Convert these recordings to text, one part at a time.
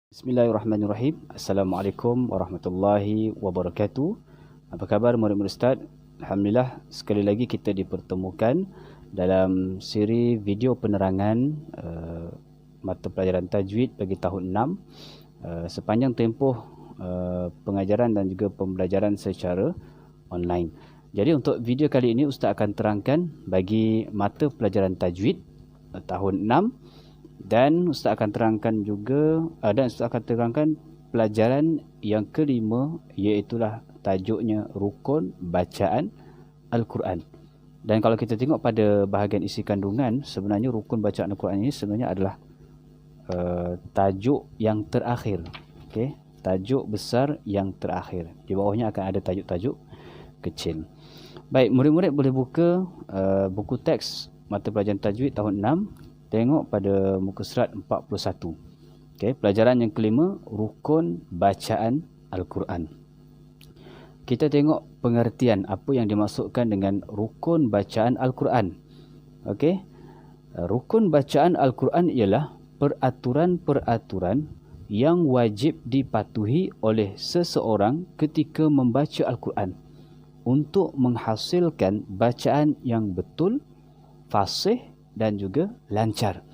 Bismillahirrahmanirrahim. Assalamualaikum warahmatullahi wabarakatuh. Apa khabar murid-murid Ustaz? Alhamdulillah, sekali lagi kita dipertemukan dalam siri video penerangan mata pelajaran tajwid bagi tahun 6 sepanjang tempoh pengajaran dan juga pembelajaran secara online. Jadi untuk video kali ini Ustaz akan terangkan bagi mata pelajaran tajwid tahun 6 dan Ustaz akan terangkan juga pelajaran yang kelima, iaitulah tajuknya rukun bacaan Al-Quran. Dan kalau kita tengok pada bahagian isi kandungan, sebenarnya rukun bacaan Al-Quran ini sebenarnya adalah tajuk yang terakhir. Okey, tajuk besar yang terakhir. Di bawahnya akan ada tajuk-tajuk kecil. Baik, murid-murid boleh buka buku teks mata pelajaran tajwid tahun 6. Tengok pada muka surat 41. Okey, pelajaran yang kelima, rukun bacaan Al-Quran. Kita tengok pengertian apa yang dimaksudkan dengan rukun bacaan Al-Quran. Okey, rukun bacaan Al-Quran ialah peraturan-peraturan yang wajib dipatuhi oleh seseorang ketika membaca Al-Quran untuk menghasilkan bacaan yang betul, fasih dan juga lancar.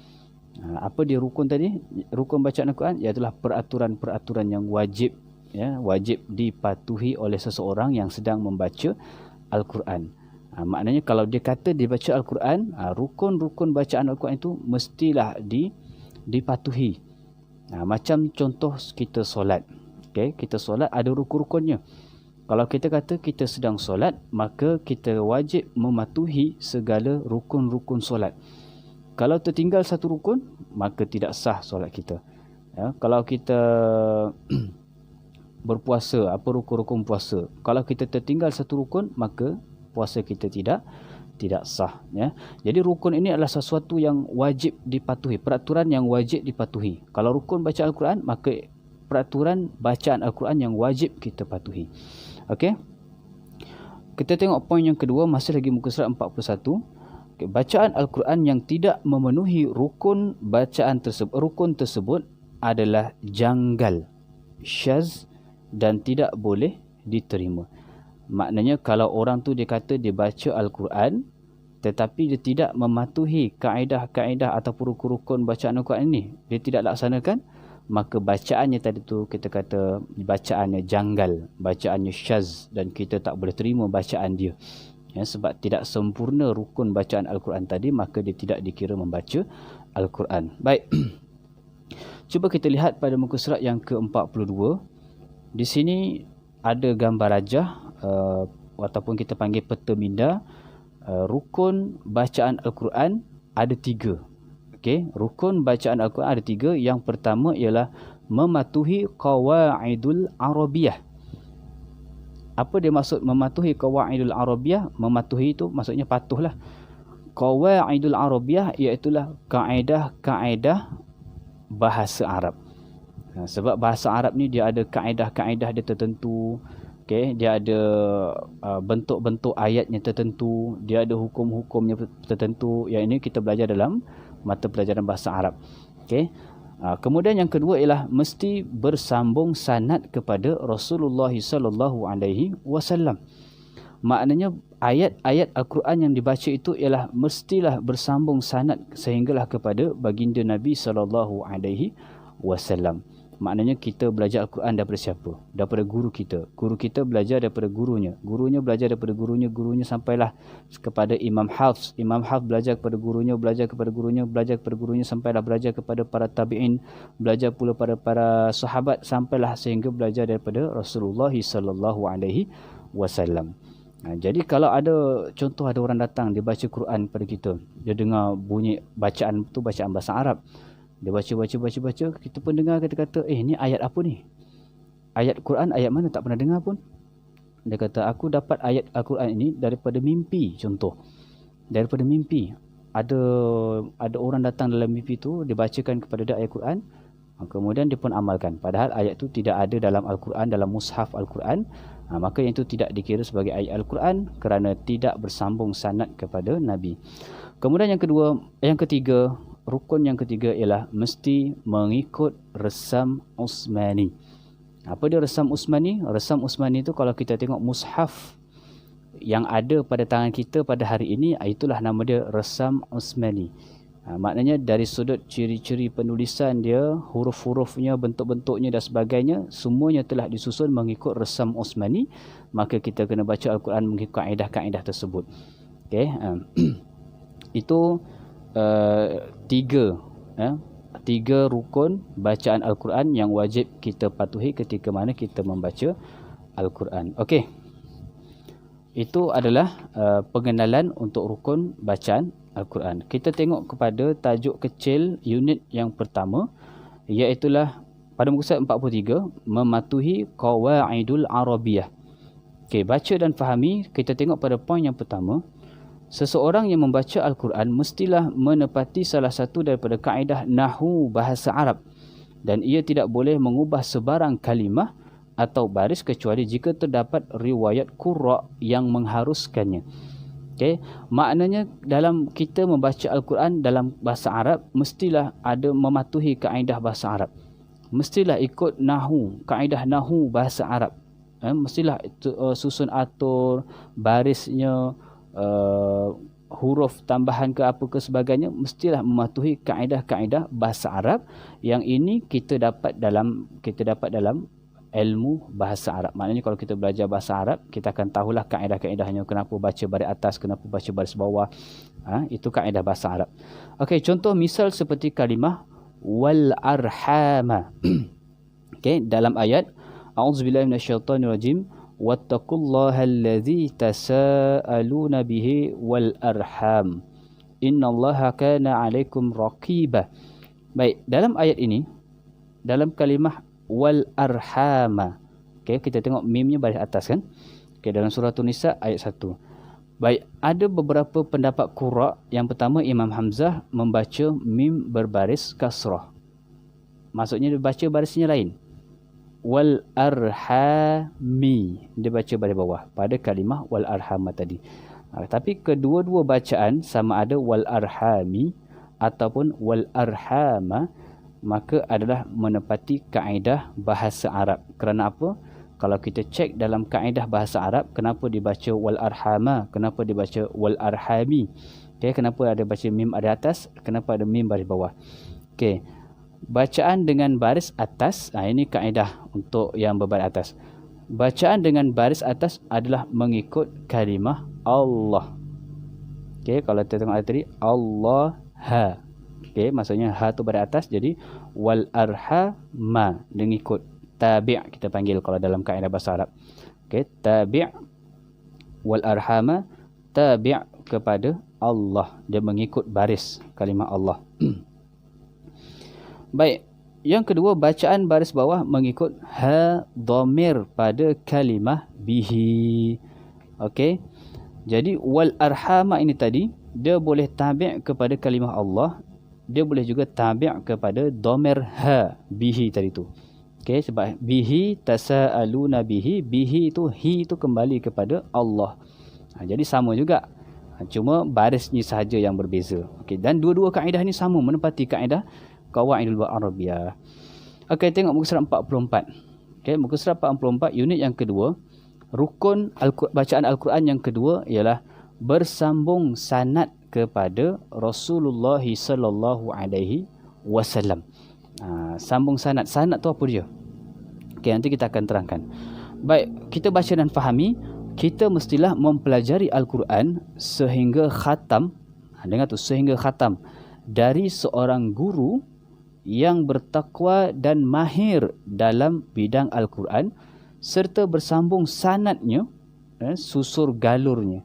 Apa dia rukun tadi? Rukun bacaan Al-Quran ialah peraturan-peraturan yang wajib, wajib dipatuhi oleh seseorang yang sedang membaca Al-Quran. Maknanya kalau dia kata dia baca Al-Quran, rukun-rukun bacaan Al-Quran itu mestilah dipatuhi. Macam contoh kita solat. Okay, kita solat ada rukun-rukunnya. Kalau kita kata kita sedang solat, maka kita wajib mematuhi segala rukun-rukun solat. Kalau tertinggal satu rukun, maka tidak sah solat kita. Kalau kita berpuasa, apa rukun-rukun puasa? Kalau kita tertinggal satu rukun, maka puasa kita tidak sah. Jadi rukun ini adalah sesuatu yang wajib dipatuhi, peraturan yang wajib dipatuhi. Kalau rukun bacaan Al-Quran, maka peraturan bacaan Al-Quran yang wajib kita patuhi. Okey. Kita tengok poin yang kedua, masih lagi muka surat 41. Okay, bacaan Al-Quran yang tidak memenuhi rukun bacaan rukun tersebut adalah janggal, syaz dan tidak boleh diterima. Maknanya kalau orang tu dia kata dia baca Al-Quran tetapi dia tidak mematuhi kaedah-kaedah ataupun rukun-rukun bacaan Al-Quran ini, dia tidak laksanakan, maka bacaannya tadi tu kita kata bacaannya janggal, bacaannya syaz dan kita tak boleh terima bacaan dia. Sebab tidak sempurna rukun bacaan Al-Quran tadi, maka dia tidak dikira membaca Al-Quran. Baik. Cuba kita lihat pada muka surat yang ke-42. Di sini ada gambar rajah ataupun kita panggil peta minda. Rukun bacaan Al-Quran ada 3. Okey, rukun bacaan Al-Quran ada 3. Yang pertama ialah mematuhi qawaidul arabiyah. Apa dia maksud mematuhi qawaidul arabiyah? Mematuhi itu maksudnya patuhlah. Qawaidul arabiyah iaitulah kaedah-kaedah bahasa Arab. Sebab bahasa Arab ni dia ada kaedah-kaedah dia tertentu. Okey, dia ada bentuk-bentuk ayatnya tertentu, dia ada hukum-hukumnya tertentu. Yang ini kita belajar dalam mata pelajaran bahasa Arab. Okey. Kemudian yang kedua ialah mesti bersambung sanad kepada Rasulullah sallallahu alaihi wasallam. Maknanya ayat-ayat Al-Quran yang dibaca itu ialah mestilah bersambung sanad sehinggalah kepada baginda Nabi sallallahu alaihi wasallam. Maknanya kita belajar Al-Quran daripada siapa? Daripada guru kita. Guru kita belajar daripada gurunya. Gurunya belajar daripada gurunya. Gurunya sampailah kepada Imam Hafs. Imam Hafs belajar kepada gurunya. Belajar kepada gurunya. Belajar kepada gurunya. Sampailah belajar kepada para tabi'in. Belajar pula pada para sahabat. Sampailah sehingga belajar daripada Rasulullah sallallahu alaihi wasallam. Jadi kalau ada contoh ada orang datang dia baca Quran pada kita. Dia dengar bunyi bacaan tu bacaan bahasa Arab. Dia baca, kita pun dengar kata-kata, ni ayat apa ni? Ayat Quran, ayat mana? Tak pernah dengar pun. Dia kata, aku dapat ayat Al-Quran ini daripada mimpi, contoh. Daripada mimpi. Ada orang datang dalam mimpi tu, dia bacakan kepada dia ayat Quran, kemudian dia pun amalkan. Padahal ayat tu tidak ada dalam Al-Quran, dalam mushaf Al-Quran. Maka yang itu tidak dikira sebagai ayat Al-Quran kerana tidak bersambung sanad kepada Nabi. Kemudian yang ketiga, rukun yang ketiga ialah mesti mengikut resam Utsmani. Apa dia resam Utsmani? Resam Utsmani itu kalau kita tengok mushaf yang ada pada tangan kita pada hari ini, itulah nama dia resam Utsmani. Maknanya dari sudut ciri-ciri penulisan dia, huruf-hurufnya, bentuk-bentuknya dan sebagainya, semuanya telah disusun mengikut resam Utsmani. Maka kita kena baca Al-Quran mengikut kaedah-kaedah tersebut. Okay. Itu tiga rukun bacaan Al-Quran yang wajib kita patuhi ketika mana kita membaca Al-Quran. Okey. Itu adalah pengenalan untuk rukun bacaan Al-Quran. Kita tengok kepada tajuk kecil unit yang pertama, iaitulah pada muka surat 43, mematuhi qawaidul Arabiyah. Okey, baca dan fahami. Kita tengok pada poin yang pertama. Seseorang yang membaca Al-Quran mestilah menepati salah satu daripada kaedah nahwu bahasa Arab, dan ia tidak boleh mengubah sebarang kalimah atau baris kecuali jika terdapat riwayat qurra yang mengharuskannya. Okay. Maknanya dalam kita membaca Al-Quran dalam bahasa Arab, mestilah ada mematuhi kaedah bahasa Arab. Mestilah ikut nahwu, kaedah nahwu bahasa Arab. Mestilah susun atur, barisnya, huruf tambahan ke apa ke sebagainya, mestilah mematuhi kaedah-kaedah bahasa Arab. Yang ini kita dapat dalam ilmu bahasa Arab. Maknanya kalau kita belajar bahasa Arab, kita akan tahulah kaedah-kaedahnya, kenapa baca baris atas, kenapa baca baris bawah. Itu kaedah bahasa Arab. Okey, contoh misal seperti kalimah wal arhama. Okey, dalam ayat a'udzubillahi minasyaitonirrajim wattaqullaha allazi tasaaluna bihi wal arham innallaha kana 'alaikum raqiba. Baik, dalam ayat ini, dalam kalimah wal arhama, okay, kita tengok mimnya baris atas kan. Okay, dalam surah An-Nisa ayat 1. Baik, ada beberapa pendapat qurra. Yang pertama, Imam Hamzah membaca mim berbaris kasrah. Maksudnya dia baca barisnya lain. Wal arhami, dia baca baris bawah pada kalimah wal arhama tadi. Tapi kedua-dua bacaan sama ada wal arhami ataupun wal arhama, maka adalah menepati kaedah bahasa Arab. Kerana apa? Kalau kita cek dalam kaedah bahasa Arab, kenapa dibaca wal arhama, kenapa dibaca wal arhami? Okay, kenapa ada baca mim ada atas, kenapa ada mim baris bawah? Okey. Bacaan dengan baris atas, ini kaedah untuk yang berbaris atas. Bacaan dengan baris atas adalah mengikut kalimah Allah. Okey, kalau kita tengok ayat tadi, Allah ha. Okey, maksudnya ha tu pada atas, jadi wal arhama mengikut tabi', kita panggil kalau dalam kaedah bahasa Arab. Okey, tabi' wal arhama, tabi' kepada Allah, dia mengikut baris kalimah Allah. Baik, yang kedua, bacaan baris bawah mengikut ha dhamir pada kalimah bihi. Okey, jadi wal arhama ini tadi dia boleh tabi' kepada kalimah Allah, dia boleh juga tabi' kepada dhamir ha bihi tadi tu. Okey, sebab bihi tasaaluna bihi, bihi itu hi itu kembali kepada Allah. Jadi sama juga. Cuma barisnya sahaja yang berbeza. Okey, dan dua-dua kaedah ni sama, menepati kaedah qawaidul Arabiyah. Okey, tengok muka surat 44. Okey, muka surat 44 unit yang kedua, rukun bacaan Al-Quran yang kedua ialah bersambung sanad kepada Rasulullah sallallahu alaihi wasallam. Sambung sanad. Sanad tu apa dia? Okey, nanti kita akan terangkan. Baik, kita baca dan fahami. Kita mestilah mempelajari Al-Quran sehingga khatam. Dengar tu, sehingga khatam, dari seorang guru yang bertakwa dan mahir dalam bidang Al-Quran, serta bersambung sanadnya, susur galurnya,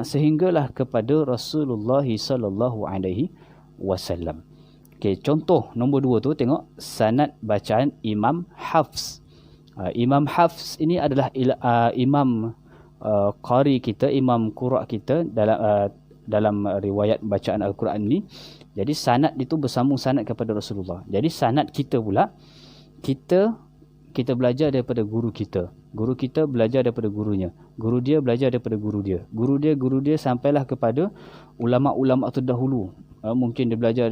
sehinggalah kepada Rasulullah sallallahu alaihi wasallam. Okey, contoh nombor 2 tu, tengok sanad bacaan Imam Hafs. Imam Hafs ini adalah imam qari kita, imam qura kita dalam riwayat bacaan Al-Quran ni. Jadi sanad itu bersambung sanad kepada Rasulullah. Jadi sanad kita pula, kita belajar daripada guru kita. Guru kita belajar daripada gurunya. Guru dia belajar daripada guru dia. Guru dia sampailah kepada ulama-ulama terdahulu. mungkin dia belajar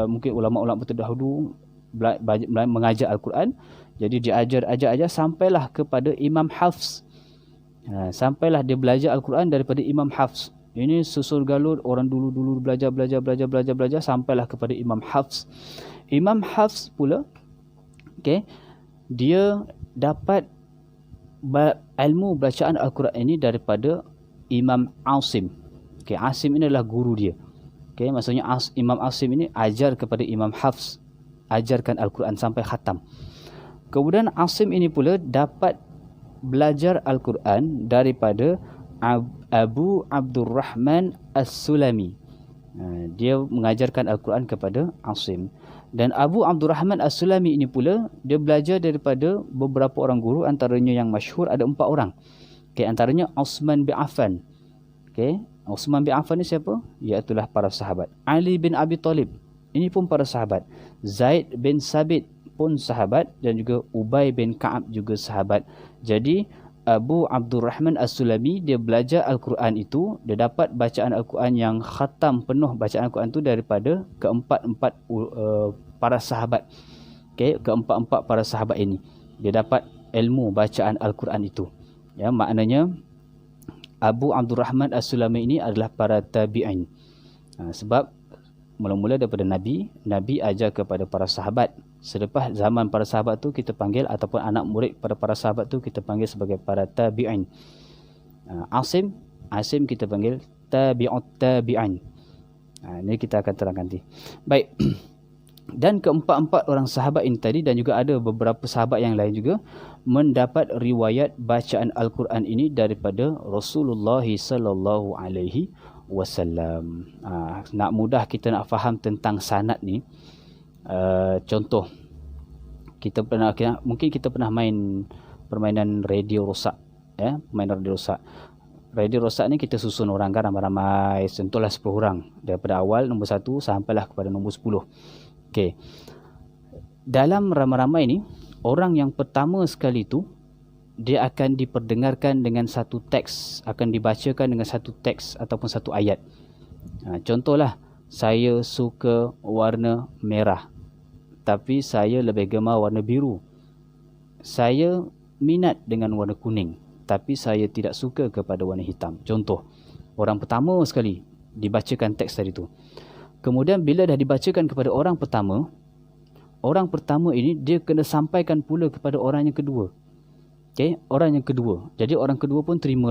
mungkin ulama-ulama terdahulu mengajar Al-Quran. Jadi dia ajar sampailah kepada Imam Hafs. Sampailah dia belajar Al-Quran daripada Imam Hafs. Ini susul galur orang dulu belajar sampailah kepada Imam Hafs. Imam Hafs pula, okey, dia dapat ilmu bacaan Al-Quran ini daripada Imam Asim. Okey, Asim ini adalah guru dia. Okey, maksudnya Imam Asim ini ajar kepada Imam Hafs, ajarkan Al-Quran sampai khatam. Kemudian Asim ini pula dapat belajar Al-Quran daripada Abu Abdurrahman As-Sulami. Dia mengajarkan Al-Quran kepada Asim. Dan Abu Abdurrahman As-Sulami ini pula, dia belajar daripada beberapa orang guru, antaranya yang masyhur ada 4 orang. Okay, antaranya Uthman bin Affan. Okay, Uthman bin Affan ni siapa? Iaitulah para sahabat. Ali bin Abi Talib, ini pun para sahabat. Zaid bin Sabit pun sahabat, dan juga Ubay bin Ka'ab juga sahabat. Jadi Abu Abdurrahman As-Sulami dia belajar Al-Quran itu, dia dapat bacaan Al-Quran yang khatam penuh bacaan Al-Quran itu daripada keempat-empat para sahabat. Okey, keempat-empat para sahabat ini dia dapat ilmu bacaan Al-Quran itu. Ya, maknanya Abu Abdurrahman As-Sulami ini adalah para tabi'in. Sebab mula-mula daripada Nabi ajar kepada para sahabat. Selepas zaman para sahabat tu kita panggil, ataupun anak murid pada para sahabat tu kita panggil sebagai para tabi'in. Asim kita panggil tabi'ut tabi'in. Ini kita akan terangkan nanti. Baik. Dan keempat-empat orang sahabat ini tadi, dan juga ada beberapa sahabat yang lain juga, mendapat riwayat bacaan Al-Quran ini daripada Rasulullah sallallahu alaihi wasallam. Nak mudah kita nak faham tentang sanad ni. Contoh, mungkin kita pernah main permainan radio rosak, ya, permainan radio rosak. Radio rosak ni kita susun orang kan, ramai-ramai, contohlah 10 orang daripada awal nombor 1 sampailah kepada nombor 10. Okey. Dalam ramai-ramai ni, orang yang pertama sekali tu dia akan diperdengarkan dengan satu teks, akan dibacakan dengan satu teks ataupun satu ayat. Contohlah, saya suka warna merah, tapi saya lebih gemar warna biru. Saya minat dengan warna kuning, tapi saya tidak suka kepada warna hitam. Contoh, orang pertama sekali dibacakan teks tadi tu. Kemudian bila dah dibacakan kepada orang pertama ini dia kena sampaikan pula kepada orang yang kedua. Okey, orang yang kedua. Jadi orang kedua pun terima.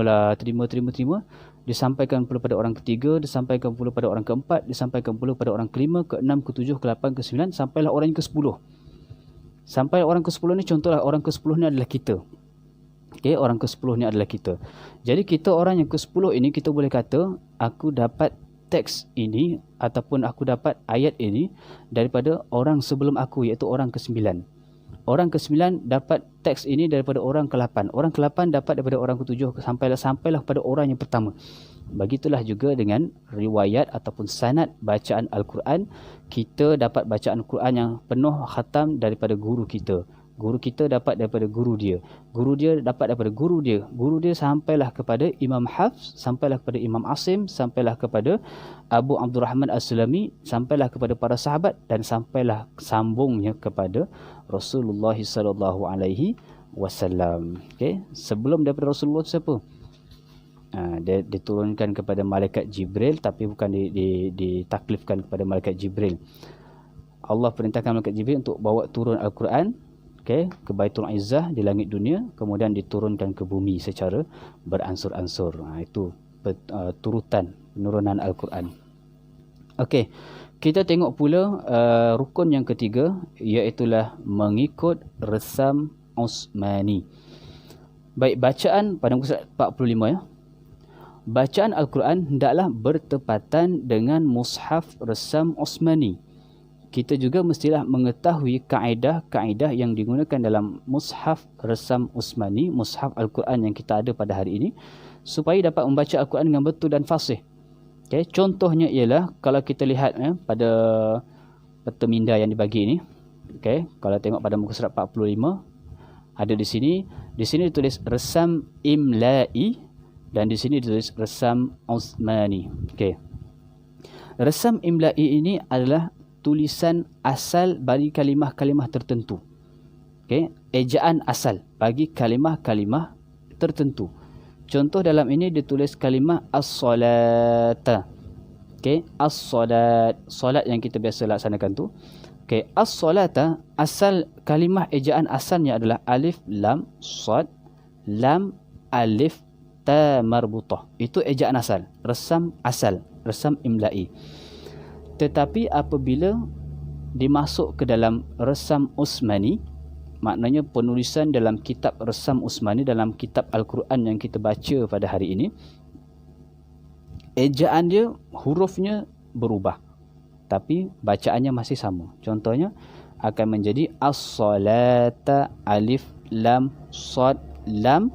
Disampaikan pula pada orang ketiga, disampaikan pula pada orang keempat, disampaikan pula pada orang kelima, keenam, ketujuh, ke-8, ke-9, sampailah orang yang ke-10. Sampai orang ke-10 ni, contohlah orang ke-10 ni adalah kita. Okey, orang ke-10 ni adalah kita. Jadi kita orang yang ke-10 ini, kita boleh kata aku dapat teks ini ataupun aku dapat ayat ini daripada orang sebelum aku, iaitu orang ke-9. Orang ke-9 dapat teks ini daripada orang ke-8. Orang ke-8 dapat daripada orang ke-7, sampailah pada orang yang pertama. Begitulah juga dengan riwayat ataupun sanad bacaan Al-Quran. Kita dapat bacaan Al-Quran yang penuh khatam daripada guru kita. Guru kita dapat daripada guru dia. Guru dia dapat daripada guru dia. Guru dia sampailah kepada Imam Hafs, sampailah kepada Imam Asim, sampailah kepada Abu Abdurrahman As-Sulami, sampailah kepada para sahabat, dan sampailah sambungnya kepada Rasulullah sallallahu alaihi wasallam. Okey, sebelum daripada Rasulullah siapa? Dia diturunkan kepada malaikat Jibril, tapi bukan ditaklifkan kepada malaikat Jibril. Allah perintahkan malaikat Jibril untuk bawa turun Al-Quran, okey, ke Baitul Izzah di langit dunia, kemudian diturunkan ke bumi secara beransur-ansur. Itu turutan penurunan Al-Quran. Okey, kita tengok pula rukun yang ketiga, iaitulah mengikut resam Uthmani. Baik, bacaan pada muka surat 45 ya. Bacaan Al-Quran hendaklah bertepatan dengan mushaf resam Uthmani. Kita juga mestilah mengetahui kaedah-kaedah yang digunakan dalam mushaf resam Uthmani, mushaf Al-Quran yang kita ada pada hari ini, supaya dapat membaca Al-Quran dengan betul dan fasih. Okay, contohnya ialah kalau kita lihat pada peta minda yang dibagi ini. Okay, kalau tengok pada muka surat 45, ada di sini ditulis resam imla'i, dan di sini ditulis resam Uthmani. Okay. Resam imla'i ini adalah tulisan asal bagi kalimah-kalimah tertentu. Okey, ejaan asal bagi kalimah-kalimah tertentu. Contoh dalam ini ditulis kalimah as-salata. Okey, as-salat, solat yang kita biasa laksanakan tu. Okey, as-salata, asal kalimah ejaan asalnya adalah alif lam sad lam alif ta marbutah. Itu ejaan asal, resam imla'i. Tetapi apabila dimasuk ke dalam resam Usmani, maknanya penulisan dalam kitab resam Usmani, dalam kitab Al-Quran yang kita baca pada hari ini, ejaan dia, hurufnya berubah, tapi bacaannya masih sama. Contohnya akan menjadi as-salata alif lam sad lam.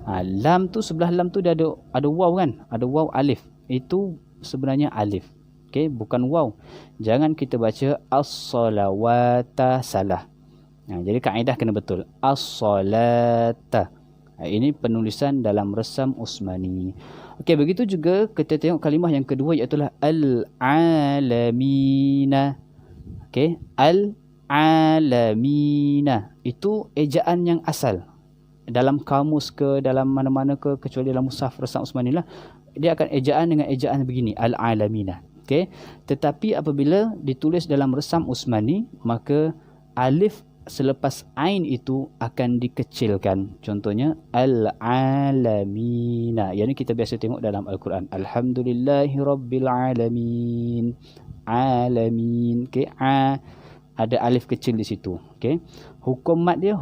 Lam tu, sebelah lam tu dia ada waw kan, ada waw alif, itu sebenarnya alif. Okey, bukan waw. Jangan kita baca as-salawata salah. Jadi kaedah kena betul. As-salata. Ini penulisan dalam resam Usmani. Okey, begitu juga kita tengok kalimah yang kedua, iaitu al-alamina. Okey, al-alamina. Itu ejaan yang asal. Dalam kamus ke, dalam mana-mana ke, kecuali dalam mushaf resam Usmani lah, dia akan ejaan dengan ejaan begini, al-alamina. Okey, tetapi apabila ditulis dalam resam Usmani, maka alif selepas ain itu akan dikecilkan. Contohnya al-alamina. Yang ini kita biasa tengok dalam Al-Quran. Alhamdulillahirabbilalamin. Alamin. Okey, ada alif kecil di situ. Okey, hukum mat dia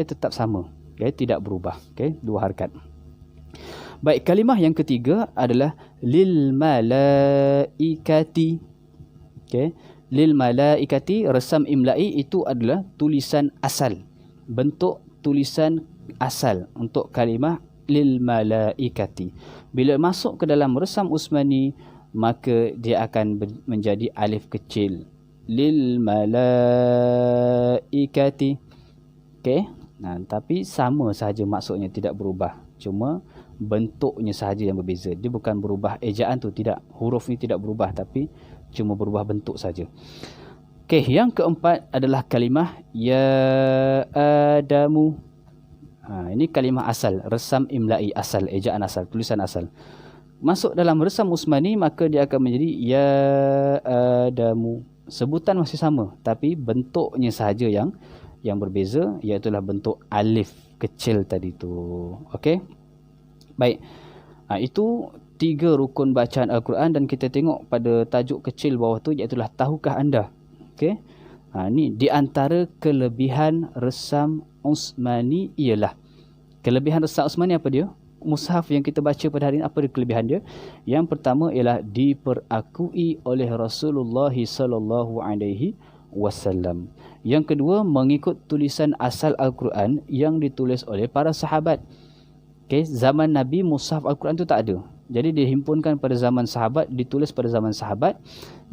tetap sama. Okey, tidak berubah. Okey, dua harakat. Baik, kalimah yang ketiga adalah lil malaikati. Okey, lil malaikati, resam imla'i itu adalah tulisan asal, bentuk tulisan asal untuk kalimah lil malaikati. Bila masuk ke dalam resam Usmani, maka dia akan menjadi alif kecil, lil malaikati. Okey, tapi sama sahaja maksudnya, tidak berubah, cuma bentuknya sahaja yang berbeza. Dia bukan berubah ejaan tu, tidak, huruf ni tidak berubah, tapi cuma berubah bentuk saja. Okey, yang keempat adalah kalimah ya adamu. Ini kalimah asal, resam imla'i asal, ejaan asal, tulisan asal. Masuk dalam resam Usmani, maka dia akan menjadi ya adamu. Sebutan masih sama, tapi bentuknya sahaja yang berbeza, iaitu bentuk alif kecil tadi tu. Okey, baik. Itu 3 rukun bacaan Al-Quran, dan kita tengok pada tajuk kecil bawah tu, iaitu tahukah anda. Okey, ni di antara kelebihan resam Usmani ialah, kelebihan resam Usmani apa dia? Mushaf yang kita baca pada hari ini, apa dia kelebihan dia? Yang pertama ialah diperakui oleh Rasulullah sallallahu alaihi wasallam. Yang kedua, mengikut tulisan asal Al-Quran yang ditulis oleh para sahabat. Okey, zaman Nabi mushaf Al-Quran tu tak ada. Jadi dihimpunkan pada zaman sahabat, ditulis pada zaman sahabat.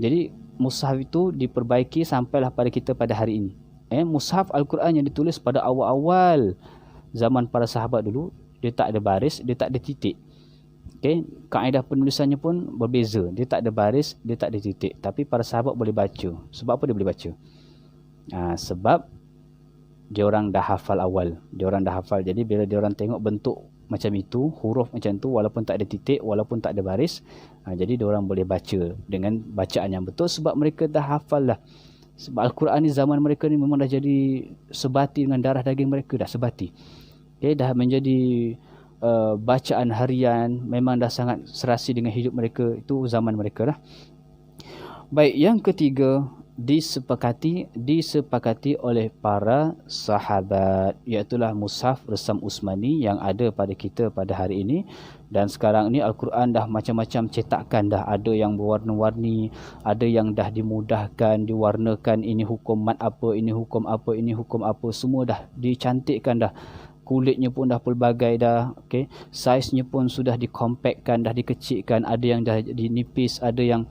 Jadi mushaf itu diperbaiki sampailah pada kita pada hari ini. Mushaf Al-Quran yang ditulis pada awal-awal zaman para sahabat dulu, dia tak ada baris, dia tak ada titik. Okey, kaedah penulisannya pun berbeza. Dia tak ada baris, dia tak ada titik. Tapi para sahabat boleh baca. Sebab apa dia boleh baca? Sebab dia orang dah hafal awal. Dia orang dah hafal. Jadi bila dia orang tengok bentuk macam itu, huruf macam tu, walaupun tak ada titik, walaupun tak ada baris, jadi dia orang boleh baca dengan bacaan yang betul, sebab mereka dah hafal lah. Sebab Al-Quran ni zaman mereka ni memang dah jadi sebati dengan darah daging mereka, dah sebati. Okay, dah menjadi bacaan harian, memang dah sangat serasi dengan hidup mereka. Itu zaman mereka lah. Baik, yang ketiga, disepakati oleh para sahabat, iaitulah mushaf resam Usmani yang ada pada kita pada hari ini. Dan sekarang ni Al-Quran dah macam-macam cetakan, dah ada yang berwarna-warni, ada yang dah dimudahkan, diwarnakan, ini hukum mat apa, ini hukum apa, ini hukum apa, semua dah dicantikkan dah. Kulitnya pun dah pelbagai dah. Okay, saiznya pun sudah dikompakkan, dah dikecilkan, ada yang dah dinipis, ada yang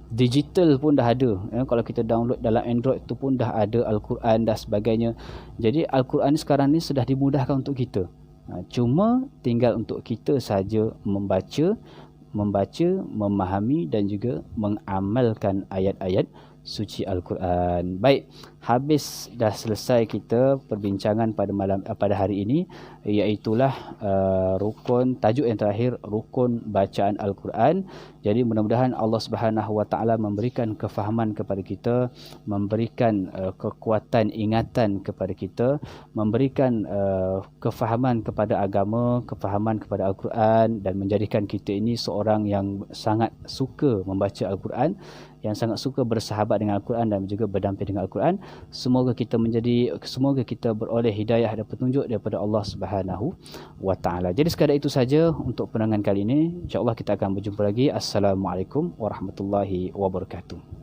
digital pun dah ada. Kalau kita download dalam Android tu pun dah ada Al-Quran dan sebagainya. Jadi Al-Quran sekarang ni sudah dimudahkan untuk kita. Cuma tinggal untuk kita saja membaca, membaca, memahami dan juga mengamalkan ayat-ayat suci Al-Quran. Baik, habis dah selesai kita perbincangan pada hari ini, iaitulah rukun tajuk yang terakhir, rukun bacaan Al-Quran. Jadi mudah-mudahan Allah Subhanahu Wa Taala memberikan kefahaman kepada kita, memberikan kekuatan ingatan kepada kita, memberikan kefahaman kepada agama, kefahaman kepada Al-Quran, dan menjadikan kita ini seorang yang sangat suka membaca Al-Quran, yang sangat suka bersahabat dengan Al-Quran dan juga berdamping dengan Al-Quran. Semoga kita beroleh hidayah dan petunjuk daripada Allah Subhanahu Wa Taala. Jadi sekadar itu saja untuk penerangan kali ini. InsyaAllah kita akan berjumpa lagi. Assalamualaikum warahmatullahi wabarakatuh.